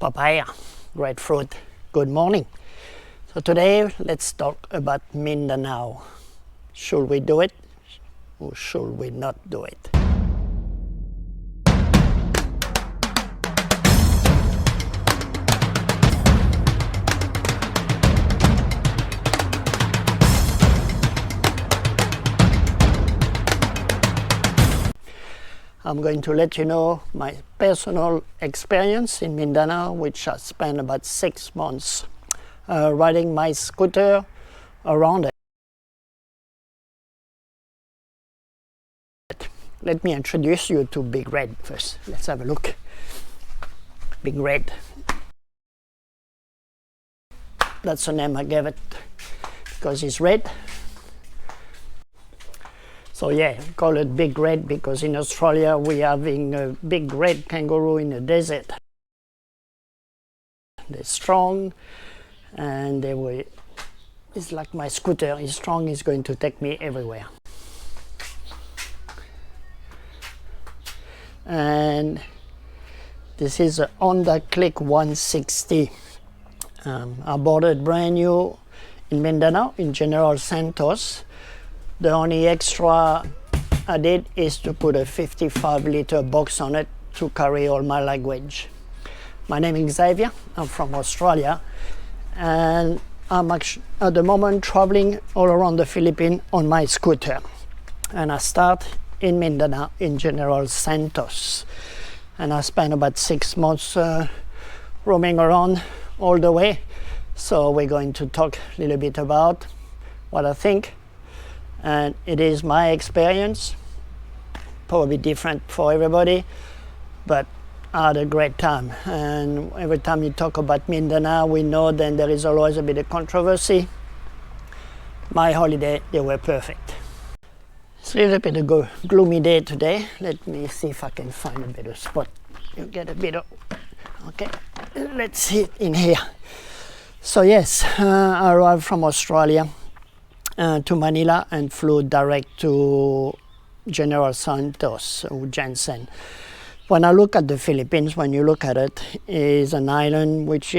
papaya, grapefruit. Good morning. So today let's talk about Mindanao. Should we do it or should we not do it? I'm going to let you know my personal experience in Mindanao, which I spent about 6 months riding my scooter around it. Let me introduce you to Big Red first. Let's have a look. Big Red. That's the name I gave it because he's red. So yeah, call it Big Red because in Australia we're having a big red kangaroo in the desert. They're strong and it's like my scooter. He's strong, he's going to take me everywhere. And this is a Honda Click 160. I bought it brand new in Mindanao, in General Santos. The only extra I did is to put a 55-liter box on it to carry all my luggage. My name is Xavier, I'm from Australia, and I'm actually at the moment traveling all around the Philippines on my scooter. And I start in Mindanao, in General Santos. And I spent about 6 months roaming around all the way. So we're going to talk a little bit about what I think. And it is my experience, probably different for everybody, but I had a great time. And every time you talk about Mindanao, we know then there is always a bit of controversy. My holiday, they were perfect. It's a little bit of a gloomy day today. Let me see if I can find a better spot. You get a bit of, okay, let's see it in here. So yes, I arrived from Australia to Manila and flew direct to General Santos or Jansen. When I look at the Philippines, when you look at it, is an island which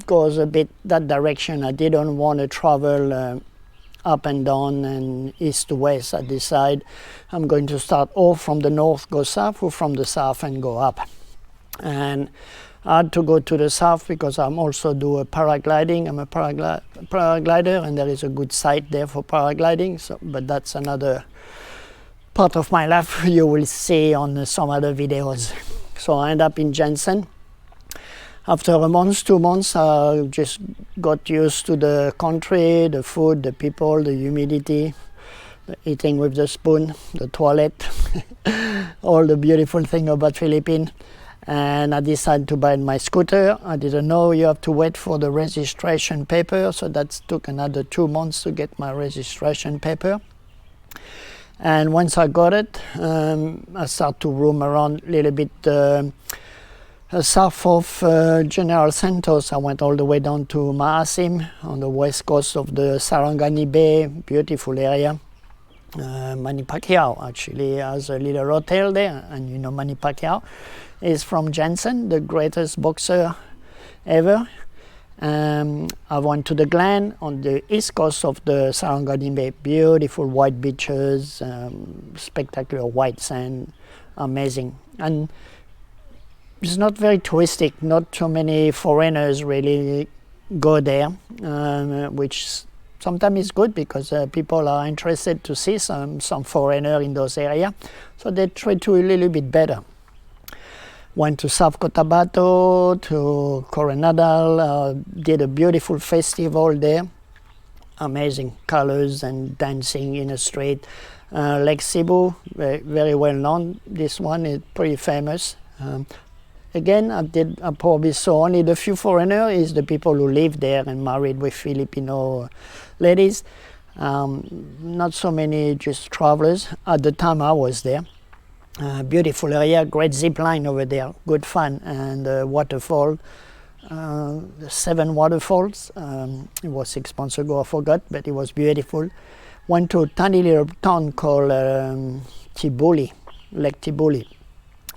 goes a bit that direction. I didn't want to travel up and down and east to west. I decided I'm going to start off from the north, go south, or from the south and go up. And I had to go to the south because I'm also do a paragliding. I'm a paraglider, and there is a good site there for paragliding. So, but that's another part of my life you will see on some other videos. So I end up in Jansen. After a month, 2 months, I just got used to the country, the food, the people, the humidity, the eating with the spoon, the toilet, all the beautiful thing about Philippines. And I decided to buy my scooter. I didn't know you have to wait for the registration paper, so that took another 2 months to get my registration paper. And once I got it, I started to roam around a little bit south of General Santos. I went all the way down to Maasim on the west coast of the Sarangani Bay, beautiful area. Manny Pacquiao actually has a little hotel there, and you know Manny Pacquiao is from Jansen, the greatest boxer ever. I went to the Glen on the east coast of the Sarangani Bay, beautiful white beaches, spectacular white sand, amazing. And it's not very touristic, not too many foreigners really go there, which sometimes is good because people are interested to see some foreigner in those areas, so they treat you a little bit better. Went to South Cotabato, to Coronadal, did a beautiful festival there, amazing colors and dancing in the street. Lake Cebu, very well known. This one is pretty famous. Again, I probably saw only the few foreigners, is the people who live there and married with Filipino ladies. Not so many just travelers at the time I was there. Beautiful area, great zip line over there, good fun, and waterfall, the 7 waterfalls. It was 6 months ago, I forgot, but it was beautiful. Went to a tiny little town called Tibuli, Lake Tibuli.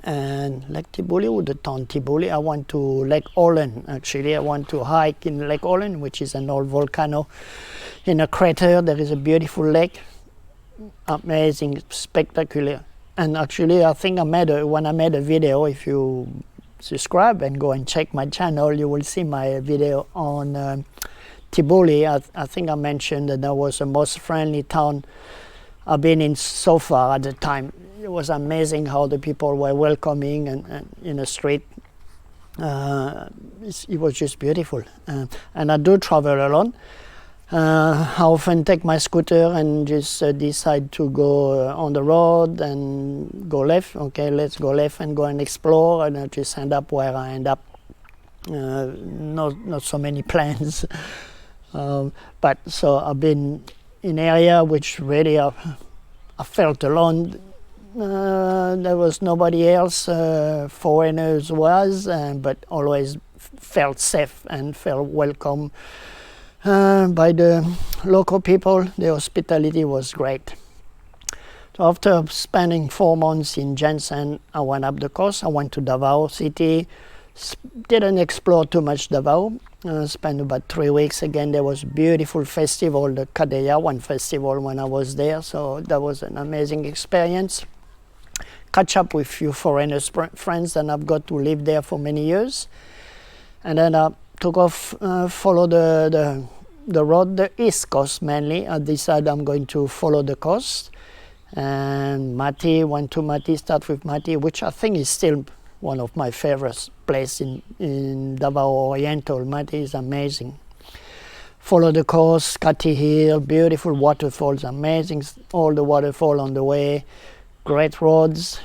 and Lake Tibuli or the town Tibuli. I went to Lake Olen. Actually, I went to hike in Lake Olen, which is an old volcano in a crater. There is a beautiful lake, amazing, spectacular. And actually, I think when I made a video, if you subscribe and go and check my channel, you will see my video on Tibuli. I think I mentioned that that was the most friendly town I've been in so far at the time. It was amazing how the people were welcoming and in the street. It was just beautiful. And I do travel alone. I often take my scooter and just decide to go on the road and go left. Okay, let's go left and go and explore, and I just end up where I end up. Not so many plans. But so I've been in area which really I felt alone. There was nobody else, foreigners was, but always felt safe and felt welcome by the local people. The hospitality was great. So after spending 4 months in Jensen, I went up the coast. I went to Davao City. Didn't explore too much Davao. Spent about 3 weeks. Again, there was a beautiful festival, the Kadayawan festival, when I was there. So that was an amazing experience. Catch up with few foreigners, friends that I've got to live there for many years. And then I took off, follow the road, the east coast mainly. I decided I'm going to follow the coast. And Mati, went to Mati, start with Mati, which I think is still one of my favorite places in Davao Oriental. Mati is amazing. Follow the coast, Kati Hill, beautiful waterfalls, amazing, all the waterfall on the way. Great roads,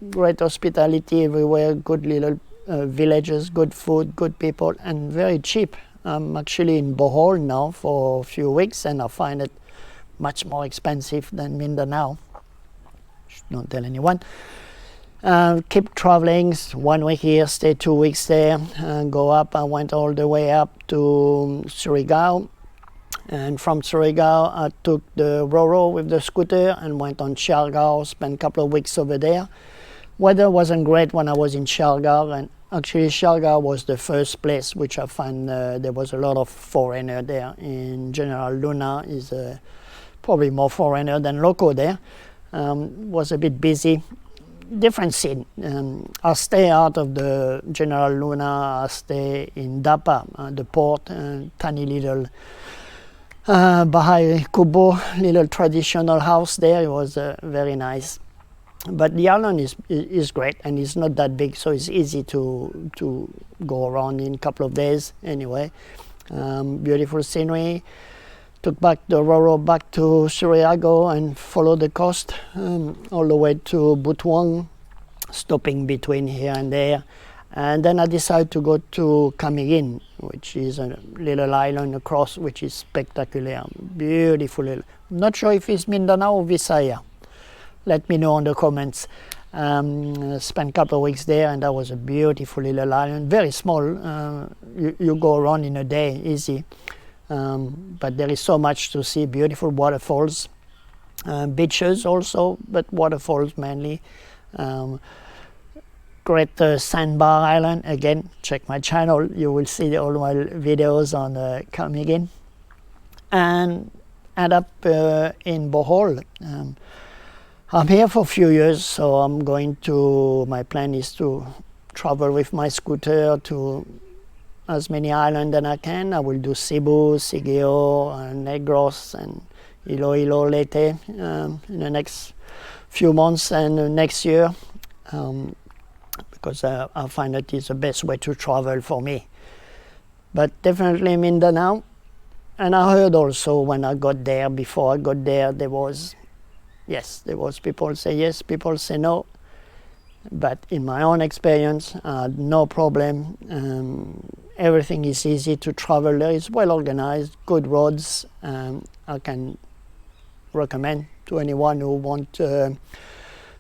great hospitality everywhere, good little villages, good food, good people, and very cheap. I'm actually in Bohol now for a few weeks, and I find it much more expensive than Mindanao. Don't tell anyone. Keep traveling, 1 week here, stay 2 weeks there, go up. I went all the way up to Surigao. And from Surigao, I took the Roro with the scooter and went on Siargao, spent a couple of weeks over there. Weather wasn't great when I was in Siargao, and actually Siargao was the first place which I found there was a lot of foreigner there. In general, Luna is probably more foreigner than local there. Was a bit busy. Different scene. I stay out of the General Luna. I stay in Dapa, the port, tiny little Bahay Kubo, little traditional house there. It was very nice. But the island is great, and it's not that big, so it's easy to go around in a couple of days anyway. Beautiful scenery. Took back the Roro back to Surigao and followed the coast all the way to Butuan, stopping between here and there. And then I decided to go to Camiguin, which is a little island across, which is spectacular, beautiful. I'm not sure if it's Mindanao or Visaya. Let me know in the comments. Spent a couple of weeks there, and that was a beautiful little island, very small. You go around in a day, easy. But there is so much to see, beautiful waterfalls, beaches also, but waterfalls mainly. Great sandbar island. Again, check my channel, you will see all my videos on Camiguin. And end up in Bohol. I'm here for a few years, so my plan is to travel with my scooter to as many islands as I can. I will do Cebu, Sigeo, Negros, and Iloilo Leyte in the next few months and next year, because I find that is the best way to travel for me. But definitely Mindanao. And I heard also when I got there, before I got there, there was people say yes, people say no. But in my own experience, no problem. Everything is easy to travel there. It's well organized, good roads. I can recommend to anyone who want to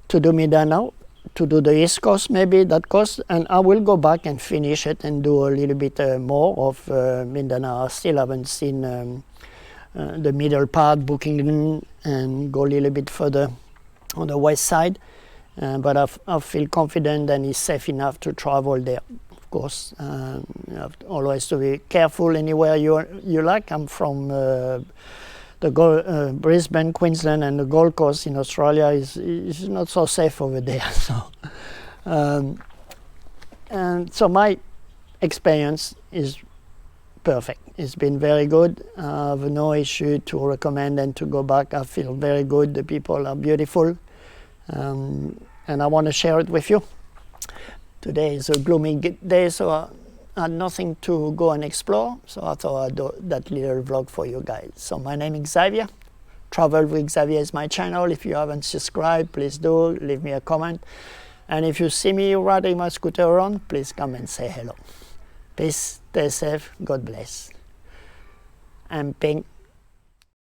do Mindanao, to do the East Coast, maybe that coast. And I will go back and finish it and do a little bit more of Mindanao. I still haven't seen the middle part, Bukidnon, and go a little bit further on the west side. but I feel confident and it's safe enough to travel there. Of course, you have always to be careful anywhere you like. I'm from Brisbane, Queensland, and the Gold Coast in Australia is not so safe over there. So my experience is perfect. It's been very good. I have no issue to recommend and to go back. I feel very good. The people are beautiful, and I want to share it with you. Today is a gloomy day, so I had nothing to go and explore, so I thought I'd do that little vlog for you guys. So my name is Xavier. Travel with Xavier is my channel. If you haven't subscribed, please do. Leave me a comment. And if you see me riding my scooter around, please come and say hello. Peace, stay safe, God bless. And pink.